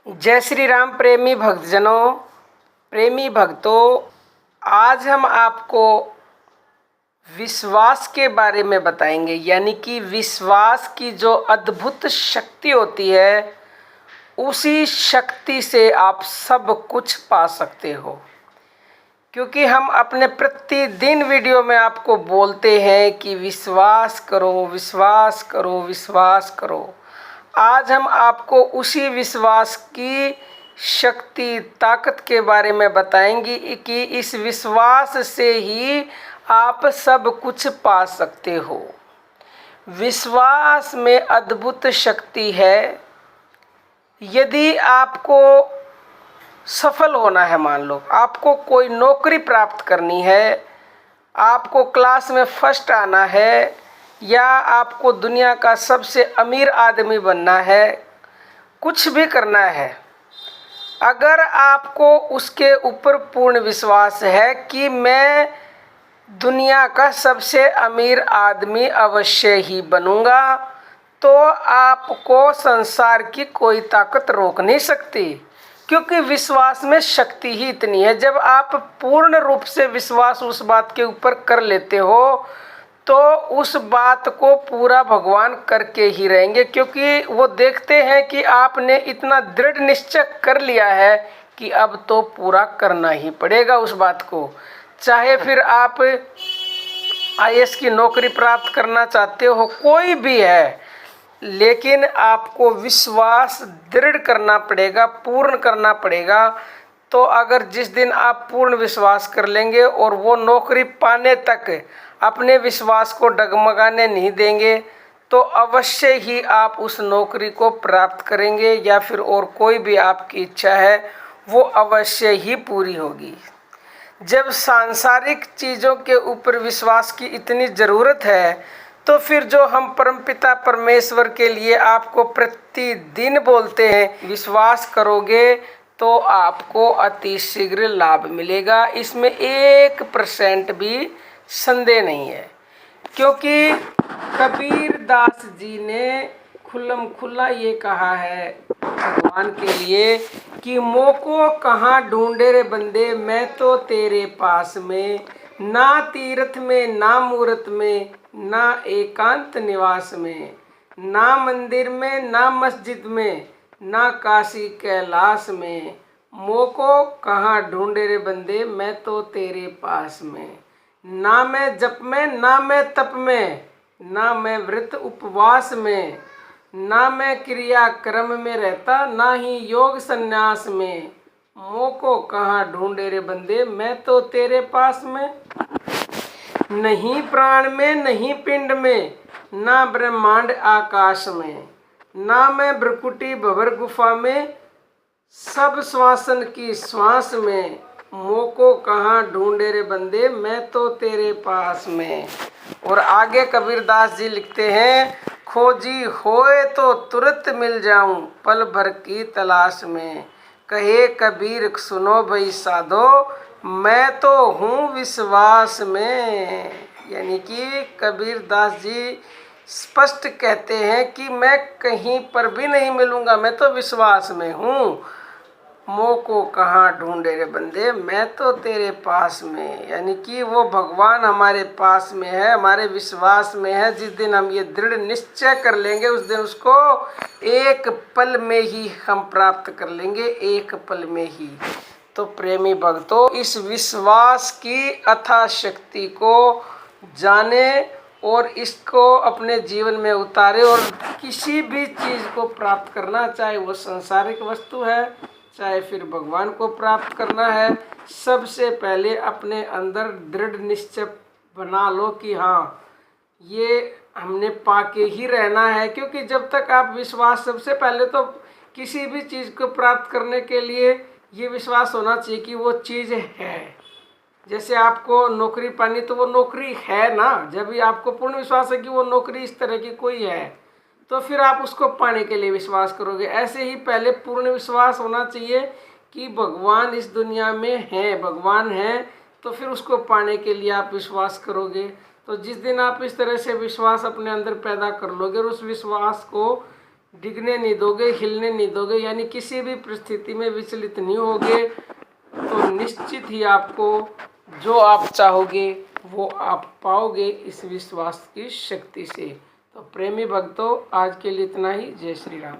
जय श्री राम प्रेमी भक्तजनों, प्रेमी भक्तों। आज हम आपको विश्वास के बारे में बताएंगे, यानी कि विश्वास की जो अद्भुत शक्ति होती है, उसी शक्ति से आप सब कुछ पा सकते हो। क्योंकि हम अपने प्रतिदिन वीडियो में आपको बोलते हैं कि विश्वास करो, विश्वास करो, विश्वास करो। आज हम आपको उसी विश्वास की शक्ति, ताकत के बारे में बताएंगे कि इस विश्वास से ही आप सब कुछ पा सकते हो। विश्वास में अद्भुत शक्ति है। यदि आपको सफल होना है, मान लो आपको कोई नौकरी प्राप्त करनी है, आपको क्लास में फर्स्ट आना है, या आपको दुनिया का सबसे अमीर आदमी बनना है, कुछ भी करना है, अगर आपको उसके ऊपर पूर्ण विश्वास है कि मैं दुनिया का सबसे अमीर आदमी अवश्य ही बनूंगा, तो आपको संसार की कोई ताकत रोक नहीं सकती। क्योंकि विश्वास में शक्ति ही इतनी है। जब आप पूर्ण रूप से विश्वास उस बात के ऊपर कर लेते हो, तो उस बात को पूरा भगवान करके ही रहेंगे। क्योंकि वो देखते हैं कि आपने इतना दृढ़ निश्चय कर लिया है कि अब तो पूरा करना ही पड़ेगा उस बात को। चाहे फिर आप आईएएस की नौकरी प्राप्त करना चाहते हो, कोई भी है, लेकिन आपको विश्वास दृढ़ करना पड़ेगा, पूर्ण करना पड़ेगा। तो अगर जिस दिन आप पूर्ण विश्वास कर लेंगे और वो नौकरी पाने तक अपने विश्वास को डगमगाने नहीं देंगे, तो अवश्य ही आप उस नौकरी को प्राप्त करेंगे, या फिर और कोई भी आपकी इच्छा है वो अवश्य ही पूरी होगी। जब सांसारिक चीज़ों के ऊपर विश्वास की इतनी ज़रूरत है, तो फिर जो हम परमपिता परमेश्वर के लिए आपको प्रतिदिन बोलते हैं, विश्वास करोगे तो आपको अति शीघ्र लाभ मिलेगा, इसमें 1% भी संदेह नहीं है। क्योंकि कबीर दास जी ने खुल्लम खुल्ला ये कहा है भगवान के लिए कि मोको कहाँ ढूंढे रे बंदे, मैं तो तेरे पास में, ना तीर्थ में, ना मूर्त में, ना एकांत निवास में, ना मंदिर में, ना मस्जिद में, ना काशी कैलाश में। मोको कहाँ ढूंढे रे बंदे, मैं तो तेरे पास में। ना मैं जप में, ना मैं तप में, ना मैं व्रत उपवास में, ना मैं क्रिया कर्म में रहता, ना ही योग संन्यास में। मोको कहाँ ढूंढे रे बंदे, मैं तो तेरे पास में। नहीं प्राण में, नहीं पिंड में, ना ब्रह्मांड आकाश में, ना मैं भ्रकुटी भंवर गुफा में, सब श्वासन की श्वास में। मोको कहाँ ढूंढे रे बंदे, मैं तो तेरे पास में। और आगे कबीरदास जी लिखते हैं, खोजी होए तो तुरंत मिल जाऊं, पल भर की तलाश में। कहे कबीर सुनो भाई साधो, मैं तो हूँ विश्वास में। यानी कि कबीरदास जी स्पष्ट कहते हैं कि मैं कहीं पर भी नहीं मिलूंगा, मैं तो विश्वास में हूँ। मोको कहाँ ढूंढे रे बंदे, मैं तो तेरे पास में। यानी कि वो भगवान हमारे पास में है, हमारे विश्वास में है। जिस दिन हम ये दृढ़ निश्चय कर लेंगे, उस दिन उसको एक पल में ही हम प्राप्त कर लेंगे, एक पल में ही। तो प्रेमी भक्तों, इस विश्वास की अथाह शक्ति को जाने और इसको अपने जीवन में उतारे, और किसी भी चीज़ को प्राप्त करना, चाहे वो सांसारिक वस्तु है, चाहे फिर भगवान को प्राप्त करना है, सबसे पहले अपने अंदर दृढ़ निश्चय बना लो कि हाँ, ये हमने पाके ही रहना है। क्योंकि जब तक आप विश्वास, सबसे पहले तो किसी भी चीज़ को प्राप्त करने के लिए ये विश्वास होना चाहिए कि वो चीज़ है। जैसे आपको नौकरी पानी, तो वो नौकरी है ना। जब भी आपको पूर्ण विश्वास है कि वो नौकरी इस तरह की कोई है, तो फिर आप उसको पाने के लिए विश्वास करोगे। ऐसे ही पहले पूर्ण विश्वास होना चाहिए कि भगवान इस दुनिया में है, भगवान है, तो फिर उसको पाने के लिए आप विश्वास करोगे। तो जिस दिन आप इस तरह से विश्वास अपने अंदर पैदा कर लोगे और उस विश्वास को डिगने नहीं दोगे, हिलने नहीं दोगे, यानी किसी भी परिस्थिति में विचलित नहीं होगे, तो निश्चित ही आपको जो आप चाहोगे वो आप पाओगे इस विश्वास की शक्ति से। तो प्रेमी भक्तों, आज के लिए इतना ही। जय श्री राम।